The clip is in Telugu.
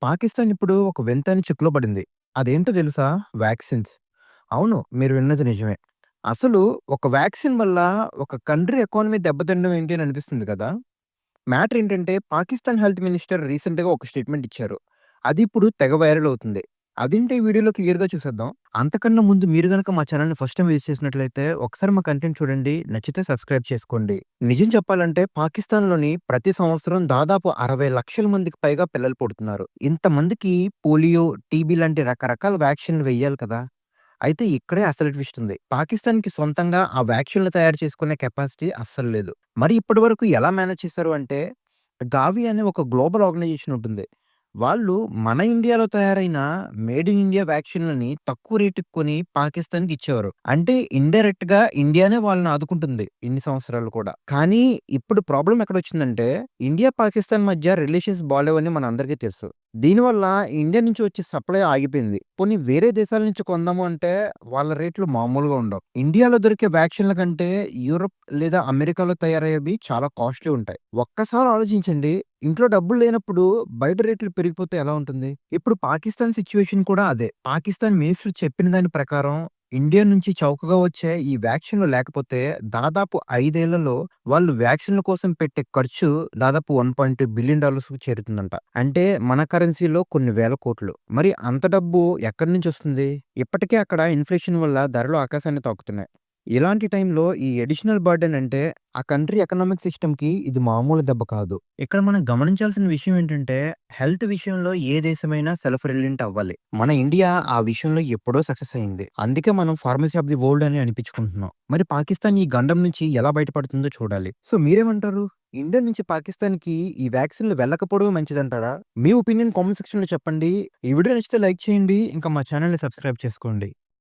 పాకిస్తాన్ ఇప్పుడు ఒక వింతైన చిక్కులో పడింది. అదేంటో తెలుసా? వ్యాక్సిన్స్. అవును. మీరు విన్నది నిజమే. అసలు ఒక వ్యాక్సిన్ వల్ల ఒక కంట్రీ ఎకానమీ దెబ్బతినడం ఏంటి అని అనిపిస్తుంది కదా! మ్యాటర్ ఏంటంటే పాకిస్తాన్ హెల్త్ మినిస్టర్ రీసెంట్‌గా ఒక స్టేట్మెంట్ ఇచ్చారు. అది ఇప్పుడు తెగ వైరల్ అవుతుంది. అదేంటో ఈ వీడియోలో క్లియర్‌గా చూసేద్దాం. అంతకన్నా ముందు మీరు గనక మా ఛానెల్‌ని ఫస్ట్ టైమ్ విజిట్ చేసినట్లయితే ఒకసారి మా కంటెంట్ చూడండి. నచ్చితే సబ్స్క్రైబ్ చేసుకోండి. నిజం చెప్పాలంటే పాకిస్తాన్‌లోని ప్రతి సంవత్సరం దాదాపు 60,00,000 మందికి పైగా పిల్లలు పుడుతున్నారు. ఇంతమందికి పోలియో, టీబీ లాంటి రకరకాల వ్యాక్సిన్‌లు వెయ్యాలి కదా! అయితే ఇక్కడే అసలు ట్విస్ట్ ఉంది. పాకిస్తాన్‌కి సొంతంగా ఆ వ్యాక్సిన్‌లు తయారు చేసుకునే కెపాసిటీ అస్సలు లేదు. మరి ఇప్పటివరకు ఎలా మేనేజ్ చేశారు అంటే, గావి అనే ఒక గ్లోబల్ ఆర్గనైజేషన్ ఉంటుంది. వాళ్ళు మన ఇండియాలో తయారైన మేడ్ ఇన్ ఇండియా వ్యాక్సిన్‌లని తక్కువ రేటుకి కొని పాకిస్తాన్‌కి ఇచ్చేవారు. అంటే ఇండైరెక్ట్‌గా ఇండియానే వాళ్ళని ఆదుకుంటుంది ఇన్ని సంవత్సరాలు కూడా. కానీ ఇప్పుడు ప్రాబ్లమ్ ఎక్కడొచ్చిందంటే, ఇండియా, పాకిస్తాన్ మధ్య రిలేషన్స్ బాలేవని మనందరికీ తెలుసు. దీనివల్ల ఇండియా నుంచి వచ్చే సప్లై ఆగిపోయింది. పోనీ వేరే దేశాల నుంచి కొందాము అంటే వాళ్ళ రేట్లు మామూలుగా ఉండవు. ఇండియాలో దొరికే వ్యాక్సిన్‌ల కంటే యూరప్ లేదా అమెరికాలో తయారయ్యేవి చాలా కాస్ట్‌లీ ఉంటాయి. ఒక్కసారి ఆలోచించండి. ఇంట్లో డబ్బులు లేనప్పుడు బయట రేట్లు పెరిగిపోతే ఎలా ఉంటుంది? ఇప్పుడు పాకిస్తాన్ సిట్యుయేషన్ కూడా అదే. పాకిస్తాన్ మినిస్టర్ చెప్పిన దాని ప్రకారం ఇండియా నుంచి చౌకగా వచ్చే ఈ వ్యాక్సిన్‌లు లేకపోతే దాదాపు 5 ఏళ్లలో వాళ్ళు వ్యాక్సిన్‌ల కోసం పెట్టే ఖర్చు దాదాపు $1.2 బిలియన్ చేరుతుందంట. అంటే మన కరెన్సీలో కొన్ని వేల కోట్లు. మరి అంత డబ్బు ఎక్కడి నుంచొస్తుంది? ఇప్పటికే అక్కడ ఇన్‌ఫ్లేషన్ వల్ల ధరలు ఆకాశాన్ని తాకుతున్నాయి. ఇలాంటి టైంలో ఈ అడిషనల్ బర్డెన్ అంటే ఆ కంట్రీ ఎకనామిక్ సిస్టమ్‌కి ఇది మామూలు దెబ్బ కాదు. ఇక్కడ మనం గమనించాల్సిన విషయం ఏంటంటే హెల్త్ విషయంలో ఏ దేశమైనా సెల్ఫ్ రిలయంట్ అవ్వాలి. మన ఇండియా ఆ విషయంలో ఎప్పుడో సక్సెస్ అయింది. అందుకే మనం ఫార్మసీ ఆఫ్ ది వరల్డ్ అని అనిపించుకుంటున్నాం. మరి పాకిస్తాన్ ఈ గండం నుంచి ఎలా బయటపడుతుందో చూడాలి. సో మీరేమంటారు? ఇండియా నుంచి పాకిస్తాన్‌కి ఈ వ్యాక్సిన్‌లు వెళ్ళకపోవడమే మంచిదంటారా? మీ ఒపీనియన్ కామెంట్ సెక్షన్‌లో చెప్పండి. ఈ వీడియో నచ్చితే లైక్ చేయండి. ఇంకా మా ఛానెల్‌ని సబ్స్క్రైబ్ చేసుకోండి.